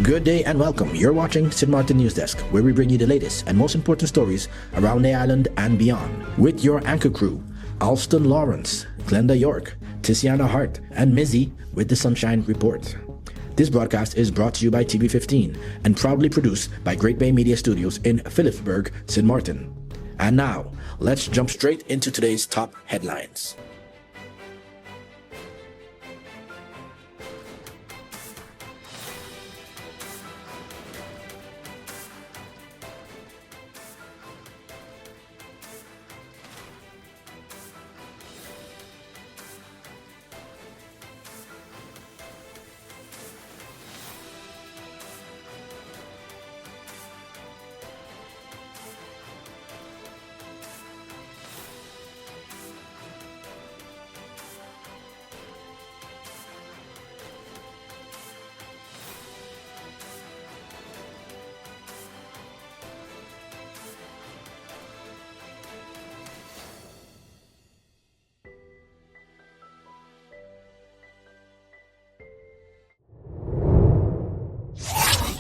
Good day and welcome. You're watching Maarten NEWSDESK, where we bring you the latest and most important stories around the island and beyond. With your anchor crew, Alston Lawrence, Glenda York, Tiziana Hart, and Mizzy with the Sunshine Report. This broadcast is brought to you by TV15 and proudly produced by Great Bay Media Studios in Philipsburg, St. Maarten. And now, let's jump straight into today's top headlines.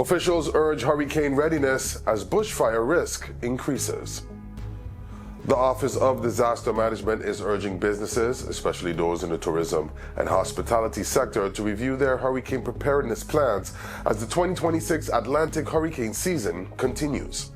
Officials urge hurricane readiness as bushfire risk increases. The Office of Disaster Management is urging businesses, especially those in the tourism and hospitality sector, to review their hurricane preparedness plans as the 2026 Atlantic hurricane season continues.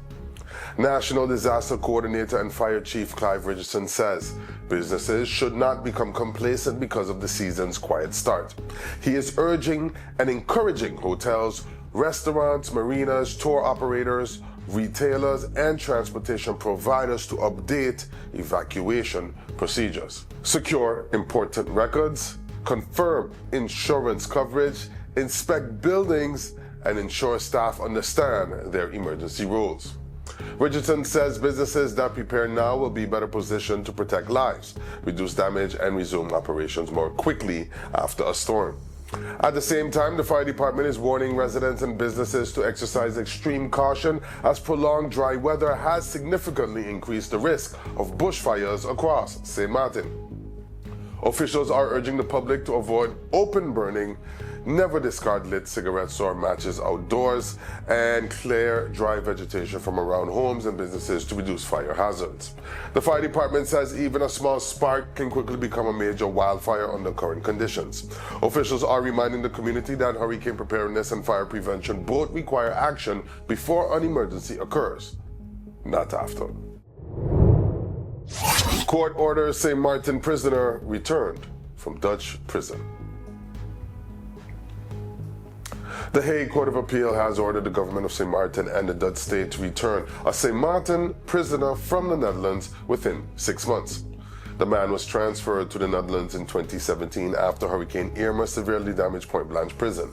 National Disaster Coordinator and Fire Chief Clive Richardson says businesses should not become complacent because of the season's quiet start. He is urging and encouraging hotels, restaurants, marinas, tour operators, retailers, and transportation providers to update evacuation procedures, secure important records, confirm insurance coverage, inspect buildings, and ensure staff understand their emergency rules. Richardson says businesses that prepare now will be better positioned to protect lives, reduce damage, and resume operations more quickly after a storm. At the same time, the fire department is warning residents and businesses to exercise extreme caution as prolonged dry weather has significantly increased the risk of bushfires across St. Maarten. Officials are urging the public to avoid open burning, never discard lit cigarettes or matches outdoors, and clear dry vegetation from around homes and businesses to reduce fire hazards. The fire department says even a small spark can quickly become a major wildfire under current conditions. Officials are reminding the community that hurricane preparedness and fire prevention both require action before an emergency occurs, not after. Court orders St. Maarten prisoner returned from Dutch prison. The Hague Court of Appeal has ordered the government of St. Maarten and the Dutch state to return a St. Maarten prisoner from the Netherlands within 6 months. The man was transferred to the Netherlands in 2017 after Hurricane Irma severely damaged Point Blanche prison.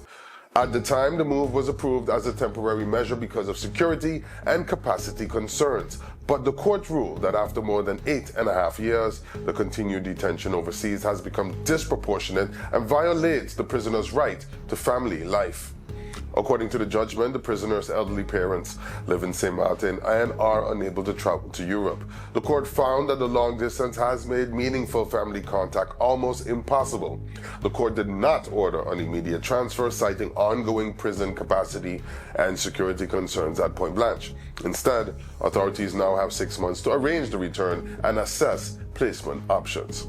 At the time, the move was approved as a temporary measure because of security and capacity concerns. But the court ruled that after more than 8.5 years, the continued detention overseas has become disproportionate and violates the prisoner's right to family life. According to the judgment, the prisoner's elderly parents live in St. Maarten and are unable to travel to Europe. The court found that the long distance has made meaningful family contact almost impossible. The court did not order an immediate transfer, citing ongoing prison capacity and security concerns at Point Blanche. Instead, authorities now have 6 months to arrange the return and assess placement options.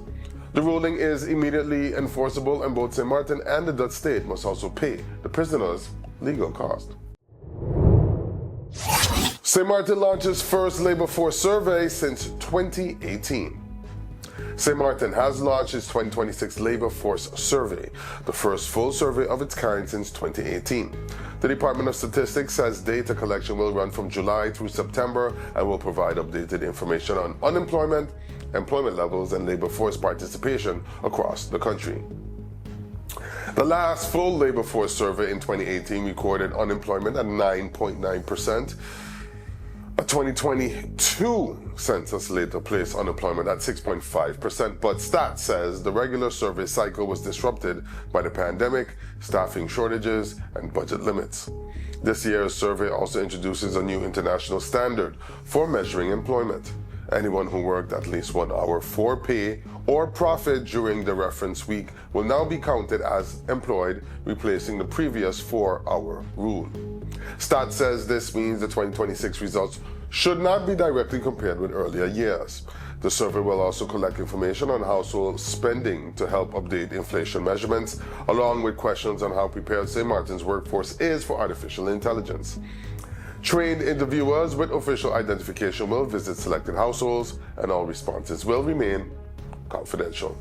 The ruling is immediately enforceable, and both St. Maarten and the Dutch state must also pay the prisoner's legal cost. St. Maarten launches first labor force survey since 2018. St. Maarten has launched its 2026 labor force survey, the first full survey of its kind since 2018. The Department of Statistics says data collection will run from July through September and will provide updated information on unemployment, employment levels, and labor force participation across the country. The last full labor force survey in 2018 recorded unemployment at 9.9%. A 2022 census later placed unemployment at 6.5%, but Stats says the regular survey cycle was disrupted by the pandemic, staffing shortages, and budget limits. This year's survey also introduces a new international standard for measuring employment. Anyone who worked at least 1 hour for pay or profit during the reference week will now be counted as employed, replacing the previous 4-hour rule. Stat says this means the 2026 results should not be directly compared with earlier years. The survey will also collect information on household spending to help update inflation measurements, along with questions on how prepared St. Martin's workforce is for artificial intelligence. Trained interviewers with official identification will visit selected households, and all responses will remain confidential.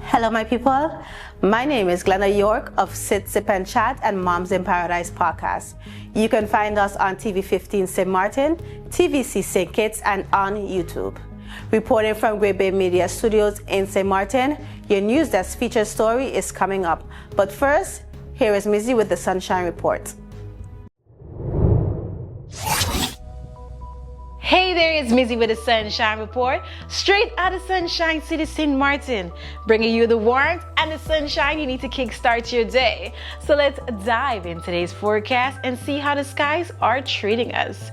Hello, my people. My name is Glenda York of Sit, Sip and Chat and Moms in Paradise podcast. You can find us on TV 15 St. Martin, TVC St. Kitts, and on YouTube. Reporting from Great Bay Media Studios in St. Martin, your NEWSDESK featured story is coming up. But first, here is Mizzy with the Sunshine Report. Hey there, it's Mizzy with the Sunshine Report, straight out of Sunshine City, St. Martin, bringing you the warmth and the sunshine you need to kickstart your day. So let's dive in today's forecast and see how the skies are treating us.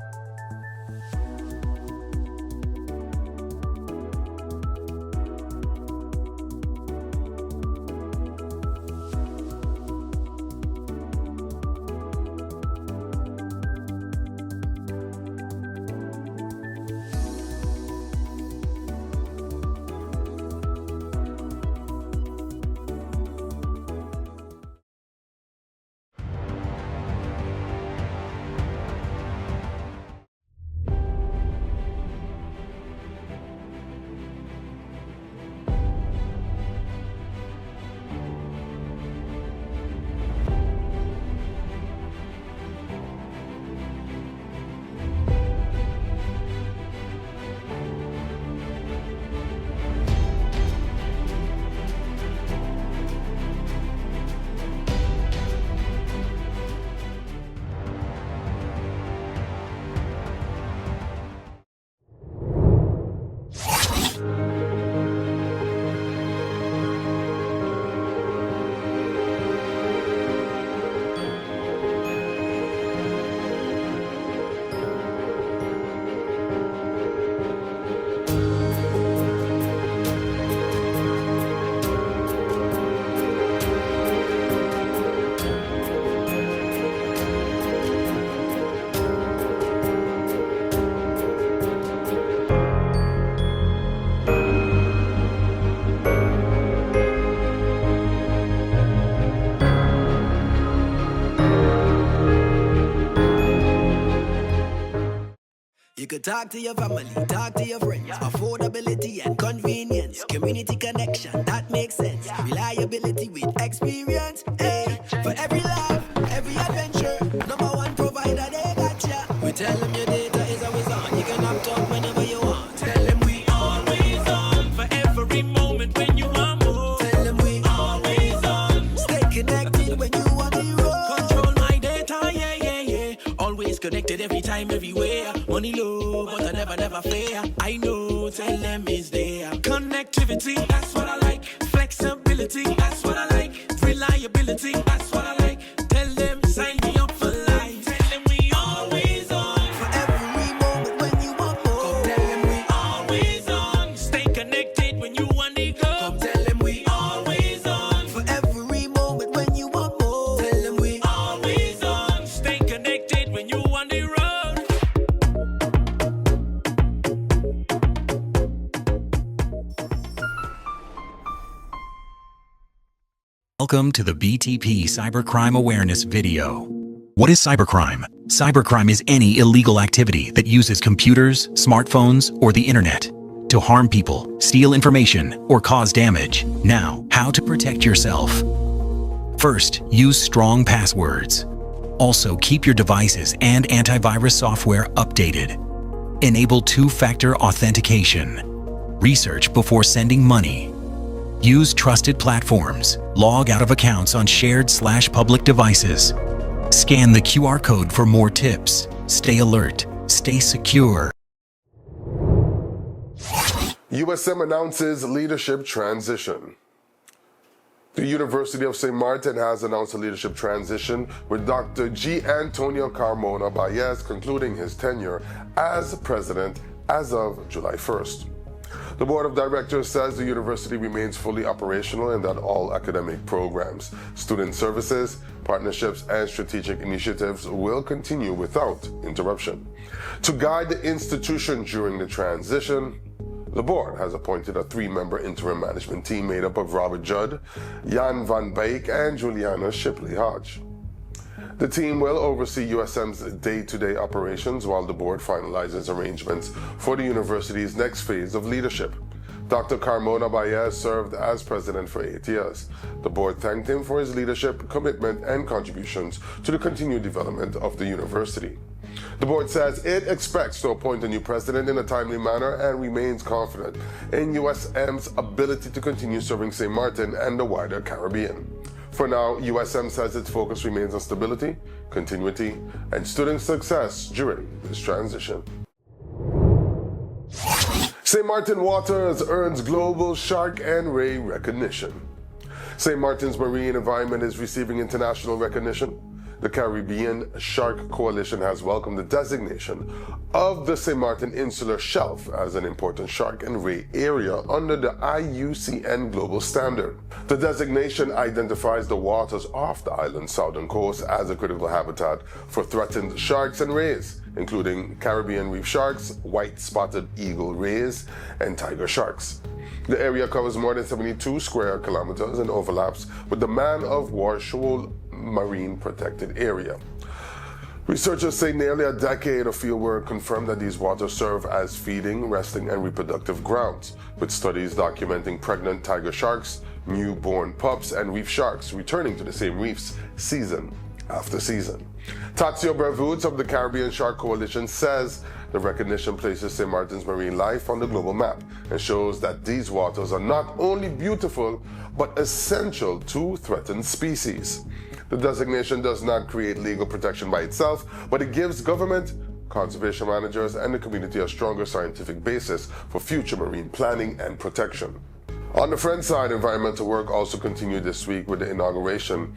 You could talk to your family, talk to your friends. Affordability and convenience, community connection, that makes sense. Reliability with experience, hey. For every life, every adventure, number one provider, they got ya. We tell them your data is always on. You can opt out whenever you want. Tell them we always on. For every moment when you want more. Tell them we always on. Stay connected when you want the road. Control my data, yeah, yeah, yeah. Always connected every time, everywhere. Money low, but I never fair. I know, tell them is there. Connectivity, that's what I like. Flexibility, that's what I like. Reliability, that's what I like. Tell them, sign me up for life. Tell them we always on. For every moment when you want more. Come tell them we always on. Stay connected when you want to go. Come tell them we always on. For every moment when you want more. Tell them we always on. Stay connected when you want the road. Welcome to the BTP Cybercrime Awareness video. What is cybercrime? Cybercrime is any illegal activity that uses computers, smartphones, or the internet to harm people, steal information, or cause damage. Now, how to protect yourself. First, use strong passwords. Also, keep your devices and antivirus software updated. Enable two-factor authentication. Research before sending money. Use trusted platforms. Log out of accounts on shared/public devices. Scan the QR code for more tips. Stay alert. Stay secure. USM announces leadership transition. The University of St. Maarten has announced a leadership transition, with Dr. G. Antonio Carmona Baez concluding his tenure as president as of July 1st. The board of directors says the university remains fully operational and that all academic programs, student services, partnerships, and strategic initiatives will continue without interruption. To guide the institution during the transition, the board has appointed a 3-member interim management team made up of Robert Judd, Jan van Beek, and Juliana Shipley Hodge. The team will oversee USM's day-to-day operations while the board finalizes arrangements for the university's next phase of leadership. Dr. Carmona Baez served as president for 8 years. The board thanked him for his leadership, commitment, and contributions to the continued development of the university. The board says it expects to appoint a new president in a timely manner and remains confident in USM's ability to continue serving St. Maarten and the wider Caribbean. For now, USM says its focus remains on stability, continuity, and student success during this transition. St. Maarten Waters earns global shark and ray recognition. St. Maarten's marine environment is receiving international recognition. The Caribbean Shark Coalition has welcomed the designation of the St. Maarten Insular Shelf as an important shark and ray area under the IUCN Global Standard. The designation identifies the waters off the island's southern coast as a critical habitat for threatened sharks and rays, including Caribbean reef sharks, white-spotted eagle rays, and tiger sharks. The area covers more than 72 square kilometers and overlaps with the Man of War Shoal Marine Protected Area. Researchers say nearly a decade of fieldwork confirmed that these waters serve as feeding, resting, and reproductive grounds, with studies documenting pregnant tiger sharks, newborn pups, and reef sharks returning to the same reefs season after season. Tazio Bervoots of the Caribbean Shark Coalition says the recognition places St. Maarten's marine life on the global map and shows that these waters are not only beautiful, but essential to threatened species. The designation does not create legal protection by itself, but it gives government, conservation managers, and the community a stronger scientific basis for future marine planning and protection. On the French side, environmental work also continued this week with the inauguration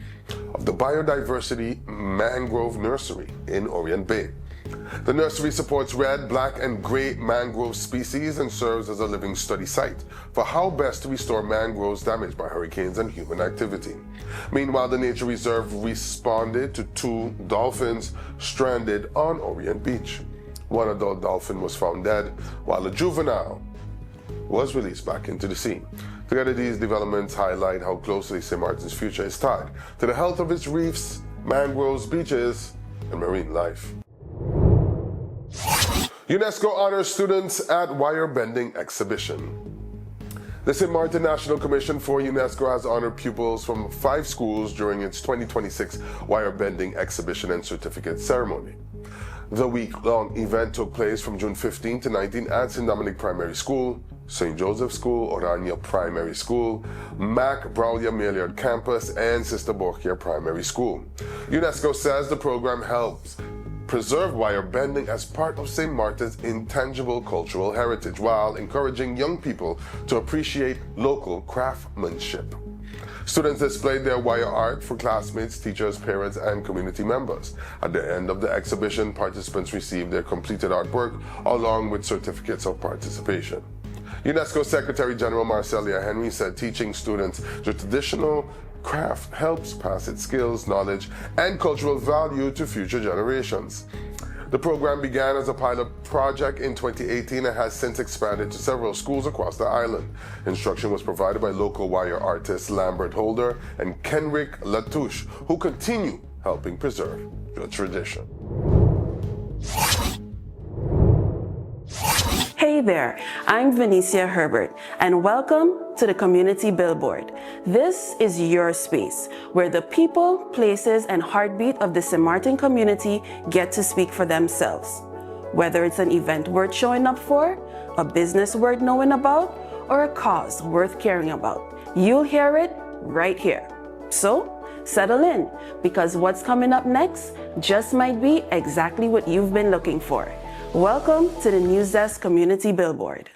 of the Biodiversity Mangrove Nursery in Orient Bay. The nursery supports red, black, and gray mangrove species and serves as a living study site for how best to restore mangroves damaged by hurricanes and human activity. Meanwhile, the nature reserve responded to 2 dolphins stranded on Orient Beach. One adult dolphin was found dead, while a juvenile was released back into the sea. Together, these developments highlight how closely St. Maarten's future is tied to the health of its reefs, mangroves, beaches, and marine life. UNESCO honors students at wire bending exhibition. The St. Maarten National Commission for UNESCO has honored pupils from 5 schools during its 2026 wire bending exhibition and certificate ceremony. The week-long event took place from June 15 to 19 at St. Dominic Primary School, St. Joseph School, Orania Primary School, Mac Braulia Maillard Campus, and Sister Borgia Primary School. UNESCO says the program helps preserve wire bending as part of St. Maarten's intangible cultural heritage while encouraging young people to appreciate local craftsmanship. Students displayed their wire art for classmates, teachers, parents, and community members. At the end of the exhibition, participants received their completed artwork along with certificates of participation. UNESCO Secretary General Marcelia Henry said teaching students the traditional craft helps pass its skills, knowledge, and cultural value to future generations. The program began as a pilot project in 2018 and has since expanded to several schools across the island. Instruction was provided by local wire artists Lambert Holder and Kenrick Latouche, who continue helping preserve the tradition. Hey there, I'm Venicia Herbert, and welcome to the Community Billboard. This is your space where the people, places, and heartbeat of the St. Maarten community get to speak for themselves. Whether it's an event worth showing up for, a business worth knowing about, or a cause worth caring about, you'll hear it right here. So, settle in, because what's coming up next just might be exactly what you've been looking for. Welcome to the NEWSDESK Community Billboard.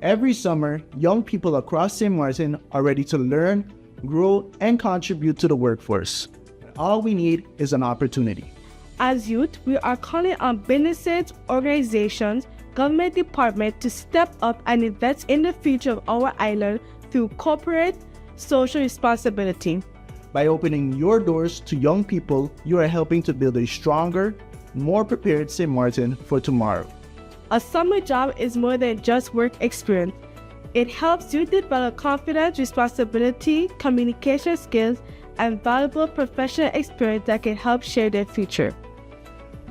Every summer, young people across St. Maarten are ready to learn, grow, and contribute to the workforce. All we need is an opportunity. As youth, we are calling on businesses, organizations, government departments to step up and invest in the future of our island through corporate social responsibility. By opening your doors to young people, you are helping to build a stronger, more prepared St. Maarten for tomorrow. A summer job is more than just work experience. It helps you develop confidence, responsibility, communication skills, and valuable professional experience that can help shape their future.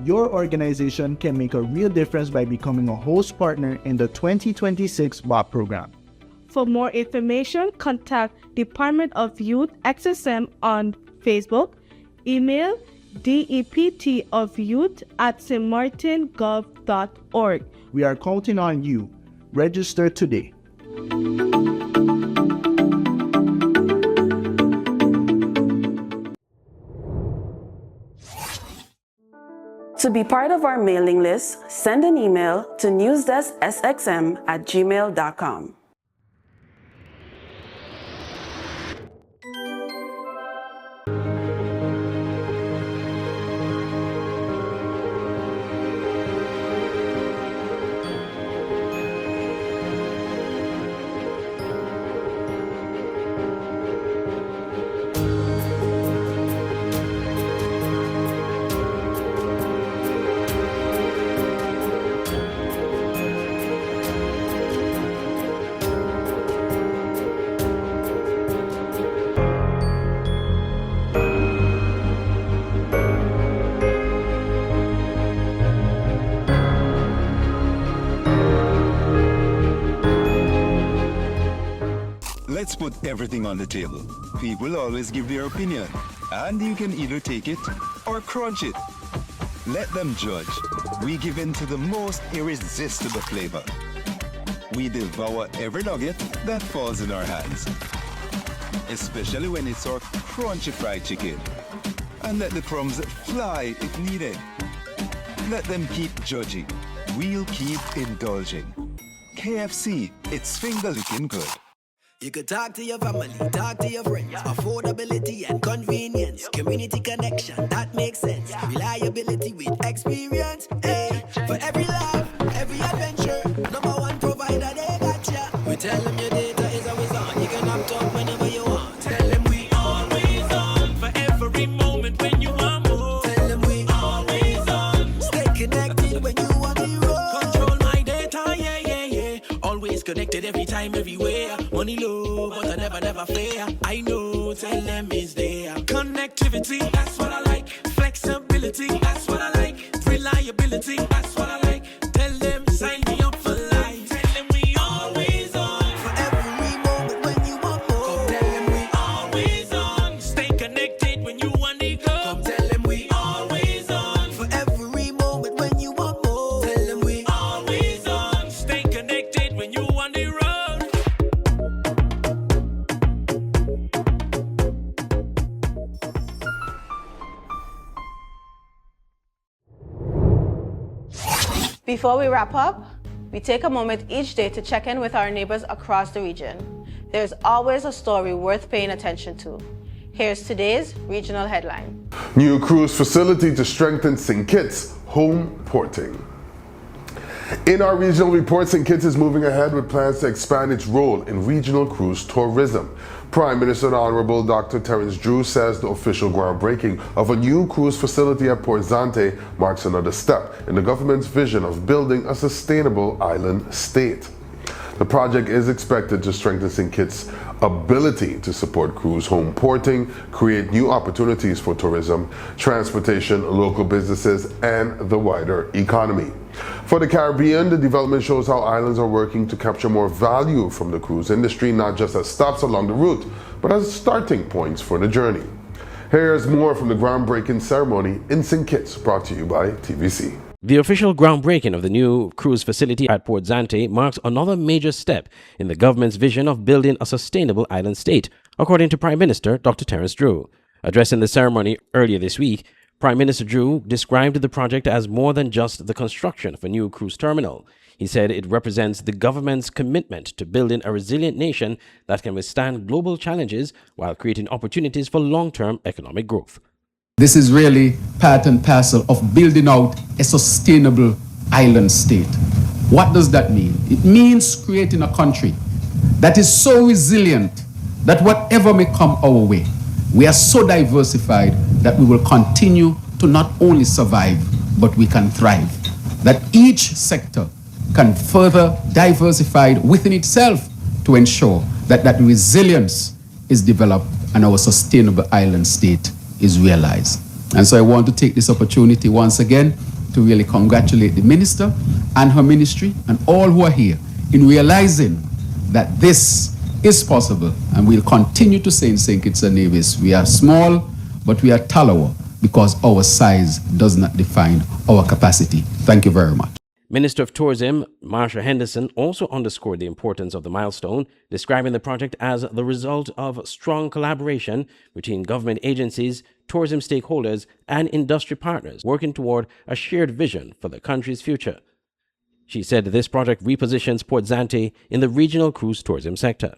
Your organization can make a real difference by becoming a host partner in the 2026 BOP program. For more information, contact Department of Youth XSM on Facebook, email deptofyouth@stmartengov.org. We are counting on you. Register today. To be part of our mailing list, send an email to newsdesksxm@gmail.com. Let's put everything on the table. People always give their opinion, and you can either take it or crunch it. Let them judge. We give in to the most irresistible flavor. We devour every nugget that falls in our hands, especially when it's our crunchy fried chicken. And let the crumbs fly if needed. Let them keep judging. We'll keep indulging. KFC, it's finger-licking good. You could talk to your family, talk to your friends. Affordability and convenience, community connection, that makes sense. Reliability with experience, hey. For every love, every adventure, number one provider, they got ya. We tell them your data is always on. You can opt out whenever you want. Tell them we always on. For every moment when you want more. Tell them we always on. Stay connected when you want the road. Control my data, yeah, yeah, yeah. Always connected every time, everywhere. Money low, but I never fair. I know, tell them it's there. Connectivity, that's what I like. Flexibility, that's what I like. Reliability, that's what I like. Tell them, sign me up for life. Tell them we always on. For every moment when you want more. Come tell them we always on. Stay connected when you want to go. Come tell them we always on. For every moment when you want more. Tell them we always on. Stay connected when you want to road. Before we wrap up, we take a moment each day to check in with our neighbors across the region. There's always a story worth paying attention to. Here's today's regional headline. New cruise facility to strengthen St. Kitts homeporting. In our regional report, St. Kitts is moving ahead with plans to expand its role in regional cruise tourism. Prime Minister Honorable Dr. Terence Drew says the official groundbreaking of a new cruise facility at Port Zante marks another step in the government's vision of building a sustainable island state. The project is expected to strengthen St. Kitts' ability to support cruise homeporting, create new opportunities for tourism, transportation, local businesses, and the wider economy. For the Caribbean, the development shows how islands are working to capture more value from the cruise industry, not just as stops along the route, but as starting points for the journey. Here's more from the groundbreaking ceremony in St. Kitts, brought to you by TVC. The official groundbreaking of the new cruise facility at Port Zante marks another major step in the government's vision of building a sustainable island state, according to Prime Minister Dr. Terence Drew. Addressing the ceremony earlier this week, Prime Minister Drew described the project as more than just the construction of a new cruise terminal. He said it represents the government's commitment to building a resilient nation that can withstand global challenges while creating opportunities for long-term economic growth. This is really part and parcel of building out a sustainable island state. What does that mean? It means creating a country that is so resilient that whatever may come our way, we are so diversified that we will continue to not only survive, but we can thrive. That each sector can further diversify within itself to ensure that that resilience is developed and our sustainable island state is realized. And so I want to take this opportunity once again to really congratulate the minister and her ministry and all who are here in realizing that this is possible. And we'll continue to say in St. Kitts and Nevis, we are small, but we are Talawa because our size does not define our capacity. Thank you very much. Minister of Tourism, Marsha Henderson, also underscored the importance of the milestone, describing the project as the result of strong collaboration between government agencies, tourism stakeholders, and industry partners working toward a shared vision for the country's future. She said this project repositions Port Zante in the regional cruise tourism sector.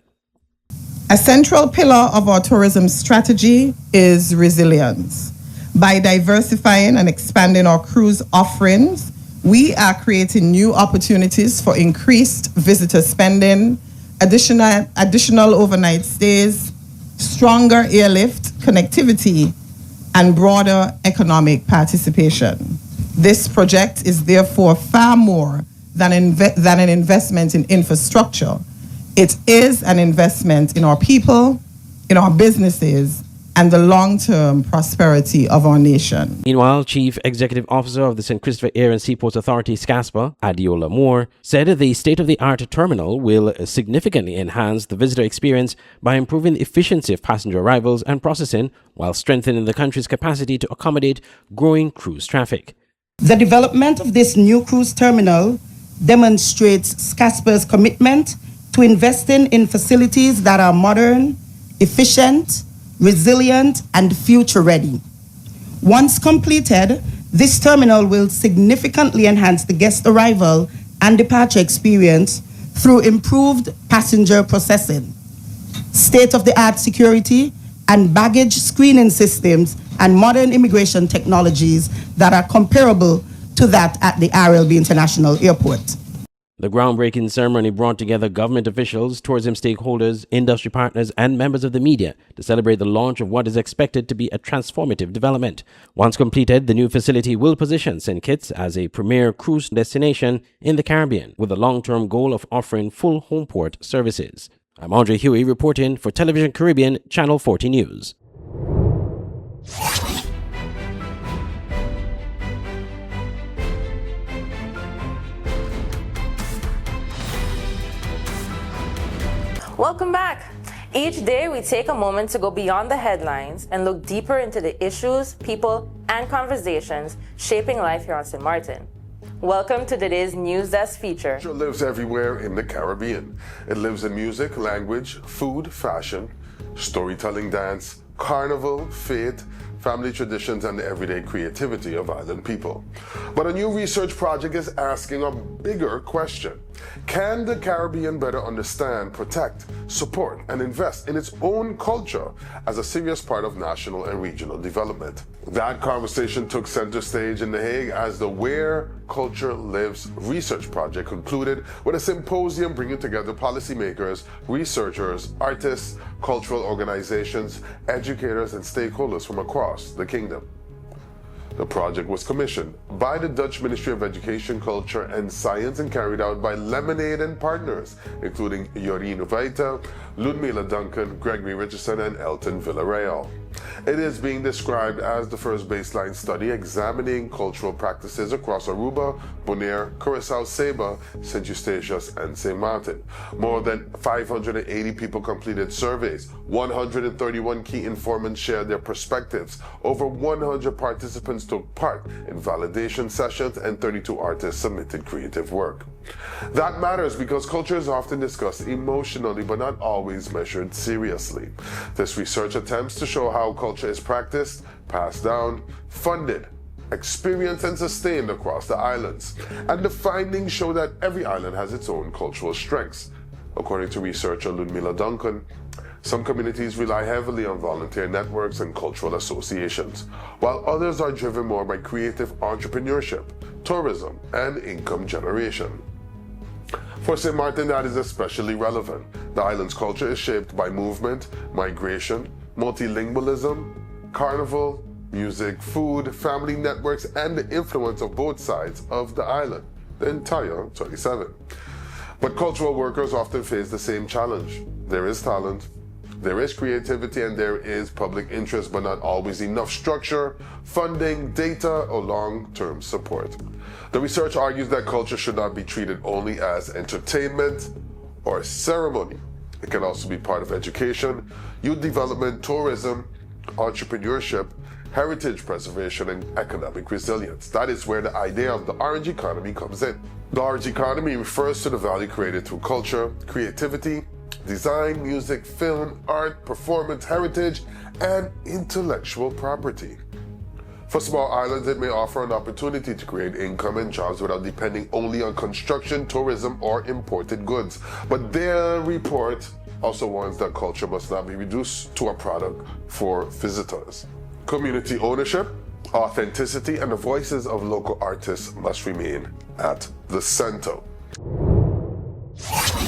A central pillar of our tourism strategy is resilience. By diversifying and expanding our cruise offerings, we are creating new opportunities for increased visitor spending, additional overnight stays, stronger airlift connectivity, and broader economic participation. This project is therefore far more than an investment in infrastructure. It is an investment in our people, in our businesses, and the long-term prosperity of our nation. Meanwhile, Chief Executive Officer of the St. Christopher Air and Seaports Authority, SCASPA, Adiola Moore, said the state-of-the-art terminal will significantly enhance the visitor experience by improving the efficiency of passenger arrivals and processing while strengthening the country's capacity to accommodate growing cruise traffic. The development of this new cruise terminal demonstrates SCASPA's commitment to investing in facilities that are modern, efficient, resilient, and future-ready. Once completed, this terminal will significantly enhance the guest arrival and departure experience through improved passenger processing, state-of-the-art security, and baggage screening systems and modern immigration technologies that are comparable to that at the RLB International Airport. The groundbreaking ceremony brought together government officials, tourism stakeholders, industry partners, and members of the media to celebrate the launch of what is expected to be a transformative development. Once completed, the new facility will position St. Kitts as a premier cruise destination in the Caribbean, with a long-term goal of offering full home port services. I'm Andre Huey reporting for Television Caribbean, Channel 40 News. Welcome back. Each day we take a moment to go beyond the headlines and look deeper into the issues, people, and conversations shaping life here on St. Maarten. Welcome to today's NEWSDESK feature. Culture lives everywhere in the Caribbean. It lives in music, language, food, fashion, storytelling, dance, carnival, faith, family traditions, and the everyday creativity of island people. But a new research project is asking a bigger question. Can the Caribbean better understand, protect, support, and invest in its own culture as a serious part of national and regional development? That conversation took center stage in The Hague as the Where Culture Lives research project concluded with a symposium bringing together policymakers, researchers, artists, cultural organizations, educators, and stakeholders from across the kingdom. The project was commissioned by the Dutch Ministry of Education, Culture and Science and carried out by Lemonade and partners, including Jorien Uvaita, Ludmila Duncan, Gregory Richardson, and Elton Villarreal. It is being described as the first baseline study examining cultural practices across Aruba, Bonaire, Curaçao, Saba, St. Eustatius, and St. Maarten. More than 580 people completed surveys, 131 key informants shared their perspectives, over 100 participants took part in validation sessions, and 32 artists submitted creative work. That matters because culture is often discussed emotionally but not always measured seriously. This research attempts to show how culture is practiced, passed down, funded, experienced and sustained across the islands. And the findings show that every island has its own cultural strengths. According to researcher Ludmila Duncan, some communities rely heavily on volunteer networks and cultural associations, while others are driven more by creative entrepreneurship, tourism, and income generation. For St. Maarten, that is especially relevant. The island's culture is shaped by movement, migration, multilingualism, carnival, music, food, family networks, and the influence of both sides of the island, the entire 27. But cultural workers often face the same challenge. There is talent, there is creativity, and there is public interest, but not always enough structure, funding, data, or long-term support. The research argues that culture should not be treated only as entertainment or ceremony. It can also be part of education, youth development, tourism, entrepreneurship, heritage preservation, and economic resilience. That is where the idea of the orange economy comes in. The orange economy refers to the value created through culture, creativity, design, music, film, art, performance, heritage, and intellectual property. For small islands, it may offer an opportunity to create income and jobs without depending only on construction, tourism, or imported goods. But their report also warns that culture must not be reduced to a product for visitors. Community ownership, authenticity, and the voices of local artists must remain at the center.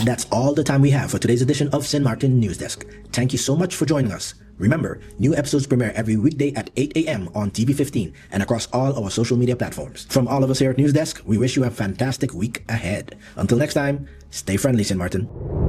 That's all the time we have for today's edition of St. Maarten News Desk. Thank you so much for joining us. Remember, new episodes premiere every weekday at 8 a.m. on TV 15 and across all our social media platforms. From all of us here at News Desk, we wish you a fantastic week ahead. Until next time, stay friendly, St. Maarten.